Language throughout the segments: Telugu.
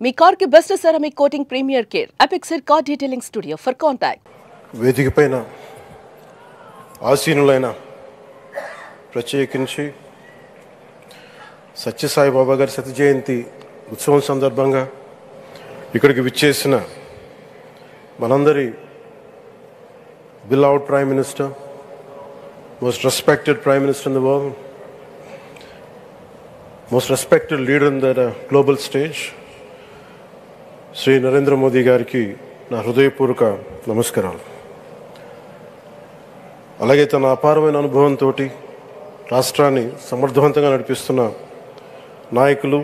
మీ కార్ కి best ceramic coating premier care Apexer car detailing studio for contact. వేదికపైన ఆసీనులైన ప్రత్యేకించి సత్యసాయిబాబా గారి శత జయంతి ఉత్సవం సందర్భంగా ఇక్కడికి విచ్చేసిన మనందరి beloved Prime Minister, most respected Prime Minister in the world, most respected leader in the global stage, Sri Narendra Modi గారికి నా హృదయపూర్వక నమస్కారాలు. అలాగే తన అపారమైన అనుభవంతో రాష్ట్రాన్ని సమర్థవంతంగా నడిపిస్తున్న నాయకులు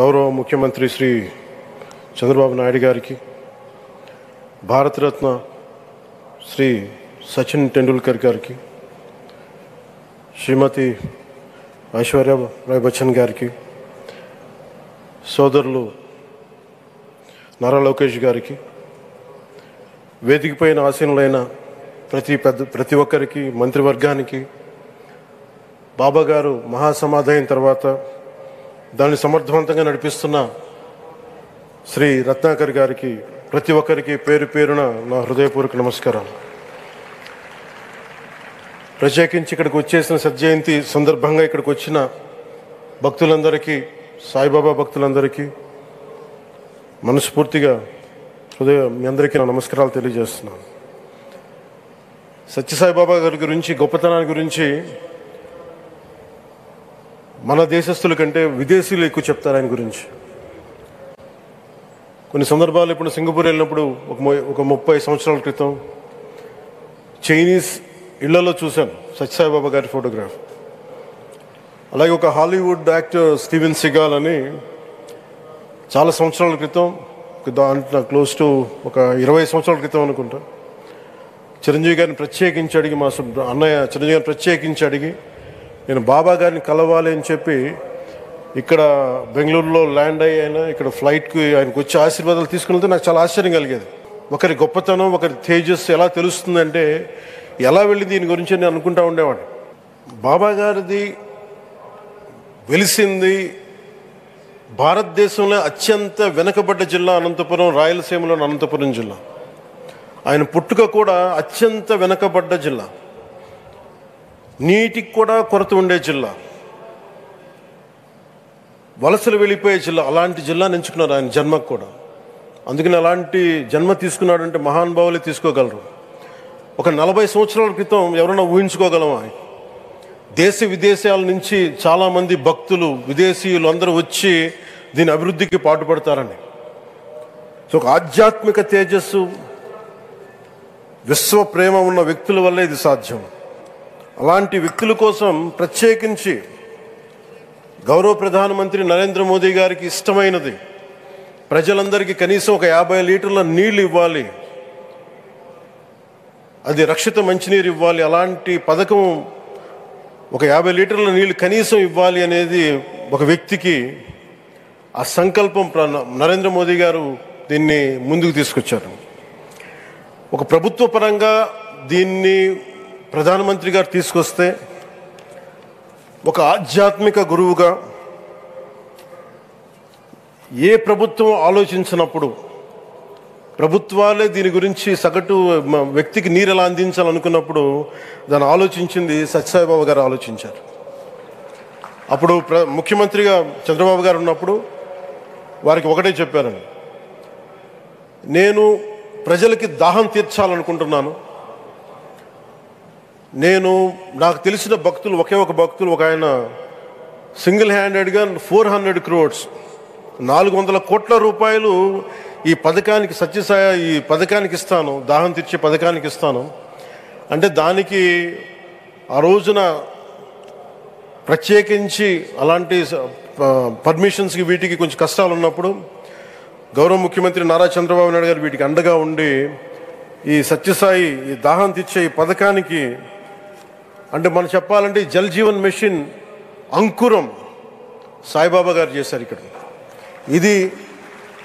గౌరవ ముఖ్యమంత్రి శ్రీ చంద్రబాబు నాయుడు గారికి, భారతరత్న శ్రీ సచిన్ టెండూల్కర్ గారికి, శ్రీమతి ఐశ్వర్య రాయ్ బచ్చన్ గారికి, సోదరులు నారా లోకేష్ గారికి, వేదికపైన ఆసీనులైన ప్రతి ఒక్కరికి, మంత్రివర్గానికి, బాబా గారు మహాసమాధి అయిన తర్వాత దాన్ని సమర్థవంతంగా నడిపిస్తున్న శ్రీ రత్నాకర్ గారికి, ప్రతి ఒక్కరికి పేరు పేరున నా హృదయపూర్వక నమస్కారాలు. ప్రత్యేకించి ఇక్కడికి వచ్చేసిన శత జయంతి సందర్భంగా ఇక్కడికి వచ్చిన భక్తులందరికీ, సాయిబాబా భక్తులందరికీ మనస్ఫూర్తిగా మీ అందరికీ నా నమస్కారాలు తెలియజేస్తున్నాను. సత్యసాయిబాబా గారి గురించి, గొప్పతనాన్ని గురించి మన దేశస్తుల కంటే విదేశీయులు ఎక్కువ చెప్తారు ఆయన గురించి. కొన్ని సందర్భాలు ఇప్పుడు సింగపూర్ వెళ్ళినప్పుడు ఒక 30 సంవత్సరాల క్రితం చైనీస్ ఇళ్లలో చూశాను సత్యసాయిబాబా గారి ఫోటోగ్రాఫ్. అలాగే ఒక హాలీవుడ్ యాక్టర్ స్టీవెన్ సిగాల్ అని చాలా సంవత్సరాల క్రితం, క్లోజ్ టు ఒక 20 సంవత్సరాల క్రితం అనుకుంటా, చిరంజీవి గారిని ప్రత్యేకించి అడిగి, మా అన్నయ్య చిరంజీవి గారిని ప్రత్యేకించి అడిగి నేను బాబా గారిని కలవాలి అని చెప్పి ఇక్కడ బెంగళూరులో ల్యాండ్ అయ్యాను. ఇక్కడ ఫ్లైట్కి ఆయనకు వచ్చి ఆశీర్వాదాలు తీసుకుని నాకు చాలా ఆశ్చర్యం కలిగేది. ఒకరి గొప్పతనం, ఒకరి తేజస్సు ఎలా తెలుస్తుందంటే ఎలా వెళ్ళి దీని గురించి నేను అనుకుంటా ఉండేవాడిని. బాబా గారిది వెలిసింది భారతదేశంలో అత్యంత వెనుకబడ్డ జిల్లా అనంతపురం, రాయలసీమలోని అనంతపురం జిల్లా. ఆయన పుట్టుక కూడా అత్యంత వెనుకబడ్డ జిల్లా, నీటికి కూడా కొరత ఉండే జిల్లా, వలసలు వెళ్ళిపోయే జిల్లా. అలాంటి జిల్లాని ఎంచుకున్నారు ఆయన జన్మకు కూడా. అందుకని అలాంటి జన్మ తీసుకున్నాడంటే మహానుభావులే తీసుకోగలరు. ఒక 40 సంవత్సరాల క్రితం ఎవరైనా ఊహించుకోగలమా? దేశ విదేశాల నుంచి చాలామంది భక్తులు, విదేశీయులు అందరూ వచ్చి దీని అభివృద్ధికి పాటుపడతారని. సో ఒక ఆధ్యాత్మిక తేజస్సు, విశ్వ ప్రేమ ఉన్న వ్యక్తుల వల్లే ఇది సాధ్యం. అలాంటి వ్యక్తుల కోసం ప్రత్యేకించి గౌరవ ప్రధానమంత్రి నరేంద్ర మోదీ గారికి ఇష్టమైనది ప్రజలందరికీ కనీసం ఒక 50 లీటర్ల నీళ్ళు ఇవ్వాలి, అది రక్షిత మంచినీరు ఇవ్వాలి. అలాంటి పథకం, ఒక 50 లీటర్ల నీళ్ళు కనీసం ఇవ్వాలి అనేది ఒక వ్యక్తికి ఆ సంకల్పం నరేంద్ర మోదీ గారు దీన్ని ముందుకు తీసుకొచ్చారు. ఒక ప్రభుత్వ పరంగా దీన్ని ప్రధానమంత్రి గారు తీసుకొస్తే, ఒక ఆధ్యాత్మిక గురువుగా ఏ ప్రభుత్వం ఆలోచించినప్పుడు, ప్రభుత్వాలే దీని గురించి సగటు వ్యక్తికి నీరు ఎలా అందించాలనుకున్నప్పుడు దాన్ని ఆలోచించింది సత్యసాయిబాబా గారు ఆలోచించారు. అప్పుడు ముఖ్యమంత్రిగా చంద్రబాబు గారు ఉన్నప్పుడు వారికి ఒకటే చెప్పారండి, నేను ప్రజలకి దాహం తీర్చాలనుకుంటున్నాను. నాకు తెలిసిన భక్తులు, ఒక భక్తులు, ఒక ఆయన సింగిల్ హ్యాండెడ్గా 400 crores 400 కోట్ల రూపాయలు ఈ పథకానికి, ఈ పథకానికి ఇస్తాను, దాహం తీర్చే పథకానికి ఇస్తాను అంటే, దానికి ఆ రోజున ప్రత్యేకించి అలాంటి పర్మిషన్స్కి వీటికి కొంచెం కష్టాలు ఉన్నప్పుడు గౌరవ ముఖ్యమంత్రి నారా చంద్రబాబు నాయుడు గారు వీటికి అండగా ఉండి ఈ సత్యసాయి, ఈ దాహం తీర్చే ఈ పథకానికి, అంటే మనం చెప్పాలంటే జల్ జీవన్ మిషన్ అంకురం సాయిబాబా గారు చేశారు ఇక్కడ. ఇది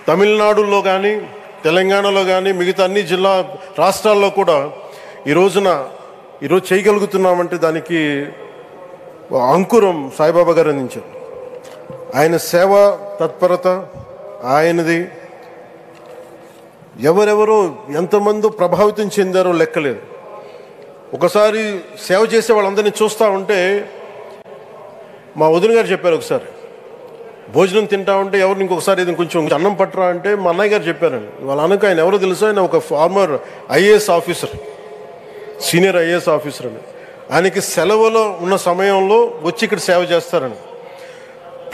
తమిళనాడులో కానీ, తెలంగాణలో కానీ, మిగతా అన్ని రాష్ట్రాల్లో కూడా ఈరోజు చేయగలుగుతున్నామంటే దానికి అంకురం సాయిబాబా గారు అందించారు. ఆయన సేవా తత్పరత ఆయనది ఎవరెవరో ఎంతమంది ప్రభావితం చెందారో లెక్కలేదు. ఒకసారి సేవ చేసే వాళ్ళందరినీ చూస్తూ ఉంటే మా వదిన గారు చెప్పారు, ఒకసారి భోజనం తింటా ఉంటే ఎవరిని ఇంకొకసారి ఇది కొంచెం అన్నం పట్టరా అంటే మా అన్నయ్య గారు చెప్పారండి. వాళ్ళ అన్నకు ఆయన ఎవరో తెలుసు, ఆయన ఒక farmer IAS officer, senior IAS officer అని. ఆయనకి సెలవులో ఉన్న సమయంలో వచ్చి ఇక్కడ సేవ చేస్తారని.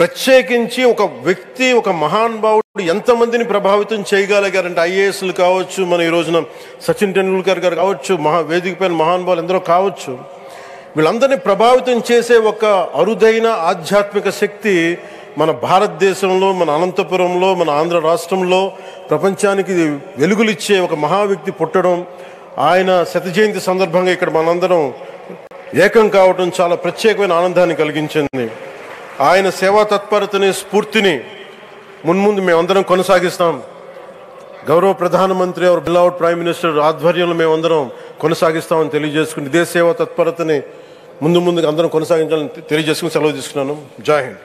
ప్రత్యేకించి ఒక వ్యక్తి, ఒక మహానుభావుడు ఎంతమందిని ప్రభావితం చేయగలిగారంటే, ఐఏఎస్లు కావచ్చు, మన ఈ రోజున సచిన్ టెండూల్కర్ గారు కావచ్చు, వేదిక పైన మహానుభావులు ఎందరో కావచ్చు, వీళ్ళందరినీ ప్రభావితం చేసే ఒక అరుదైన ఆధ్యాత్మిక శక్తి మన భారతదేశంలో, మన అనంతపురంలో, మన ఆంధ్ర రాష్ట్రంలో ప్రపంచానికి వెలుగులిచ్చే ఒక మహా వ్యక్తి పుట్టడం, ఆయన శత జయంతి సందర్భంగా ఇక్కడ మనందరం ఏకం కావడం చాలా ప్రత్యేకమైన ఆనందాన్ని కలిగించింది. ఆయన సేవా తత్పరతని, స్ఫూర్తిని మున్ముందు మేమందరం కొనసాగిస్తాం. గౌరవ ప్రధానమంత్రి అవర్ బిలౌడ్ ప్రైమ్ మినిస్టర్ ఆధ్వర్యంలో మేమందరం కొనసాగిస్తామని తెలియజేసుకుని, ఇదే సేవా తత్పరతని ముందు అందరం కొనసాగించాలని తెలియజేసుకుని సెలవు తీసుకున్నాను. జై హింద్.